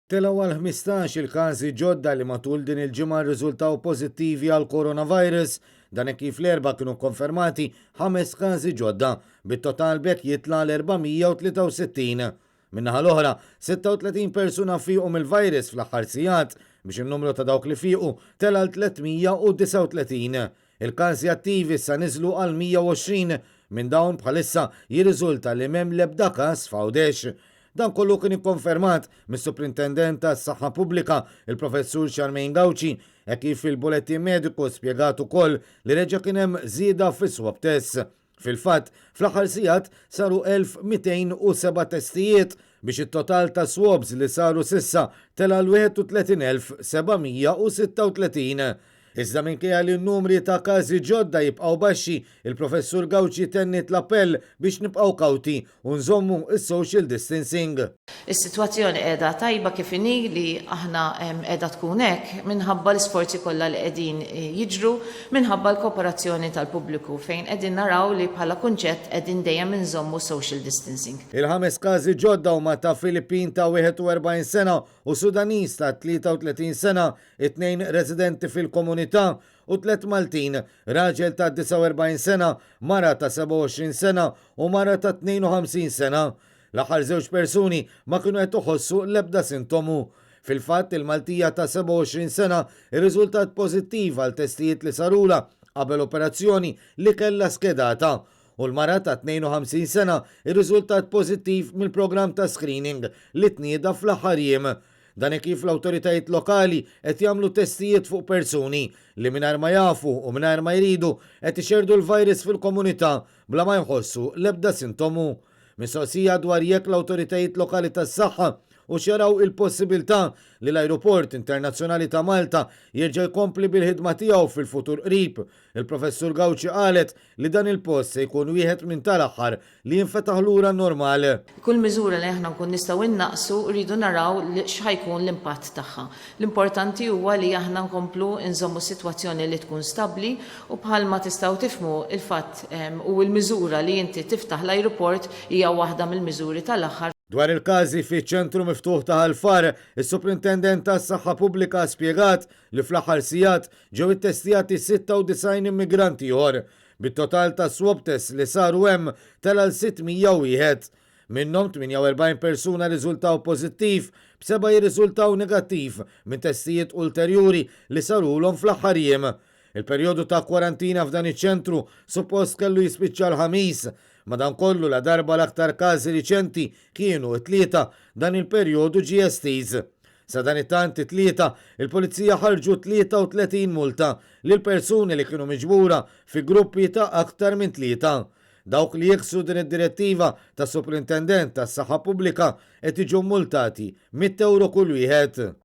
Telgħu għal 15 il-każi ġodda li matul din il-ġimgħa rriżultaw pożittivi għal coronavirus, dan kif l-erba' kienu konfermati 5 każi ġodda, bit-total bekk jitla l-463. Minnaħa l-oħra, 36 persuna fihom il-virus fl-aħħar sigħat biex in-numru ta' dawk li fiequ tela l-339. Il-każi attivi issa niżlu għal 120 minn dawn bħalissa jirriżulta li m'hemm l-ebda każ f'Għawdex. Dan kollu kien ikkonfermat mis-Suprintendent tas-Saħħa Pubblika, il-Professur Charmaine Gauci, kif fil-bulettin mediku spjegat ukoll li reġa' kien hemm żieda fis-swab tests. Fil-fatt, fl-aħħar sigħat saru 1207 testijiet biex it-total ta' swabs li saru sissa tela l-31,736. Iżda minkejja li n-numri ta' każi ġodda jibqgħu baxxi, il-Professur Gauci tennit l-appell biex nibqgħu kawti u nżommu is-social distancing. Is-sitwazzjoni qiegħda tajba kif inhi li aħna qiegħda tkun hekk minħabba l-isforzi kollha li qegħdin jiġru minħabba l-kooperazzjoni tal-pubbliku fejn qegħdin naraw li bħala kunċett qegħdin dejjem inżommu social distancing. Il-5 każi ġodda huma ta' Filippin ta' 41 sena u Sudanis ta' 33 sena, 2 residenti fil-komunità u 3 Maltin, raġel ta' 49 sena, mara ta' 27 sena u mara ta' 52 sena. L-aħħar 2 persuni ma kienu qed iħossu l-ebda sintomu. Fil-fatt il-Maltija ta' 27 sena ir-riżultat pożittiv għal testijiet li sarula qabel operazzjoni li kellha skedata u l-mara ta' 52 sena ir-riżultat pożittiv mill-programm ta' screening li tnieda fl-aħħar jiem. Dan kif l-awtoritajiet lokali qed jagħmlu testijiet fuq persuni li mingħajr ma jafu u mingħajr ma jridu qed ixerdu l-virus fil-komunità bla ma jħossu l-ebda sintomu. Mistoqsija dwar jekk l-awtoritajiet lokali tas-saħħa u xaraw il-possibilità li l-Ajruport Internazzjonali ta' Malta jerġa' jkompli bil-ħidma tiegħu fil-futur qrib. Il-Professur Gauci qalet li dan il-post se jkun wieħed minn tal-aħħar li jinfetaħ lura normali. Kull miżura li aħna nkun nistgħu innaqsu rridu naraw x'ħajkun l-impatt tagħha. L-importanti huwa li aħna nkomplu nżommu sitwazzjoni li tkun stabbli u bħalma tistgħu tifhmu il-fatt u l-miżura li inti tiftaħ l-ajruport hija waħda mill-miżuri tal-aħħar. Dwar il-każi fiċ-ċentru miftuħ ta' Ħalfar, is-Suprintendent tas-Saħħa Pubblika spjegat li fl-aħħar sigħat ġew ittestjati 96 immigranti ieħor, bit-total ta' swab test li saru hemm tela l-601. Minnhom 48 persuna riżultaw pożittiv, b'7 jirriżultaw negattiv minn testijiet ulterjuri li sarulhom fl-aħħar jiem. Il-perjodu ta' kwarantina f'dan iċ-ċentru suppost kellu jispiċċa l-ħamis. Madankollu la darba l-aktar każi riċenti kienu 3 dan il-perjodu estiż. Sa dan it-tant 3 il-Pulizija ħarġu 33 multa lil persuni li kienu miġbura fi gruppi ta' aktar minn 3. Dawk li jeksu din id-direttiva tas Suprintendent tas-Saħħa Pubblika qed jiġu multati 100 euro kull wieħed.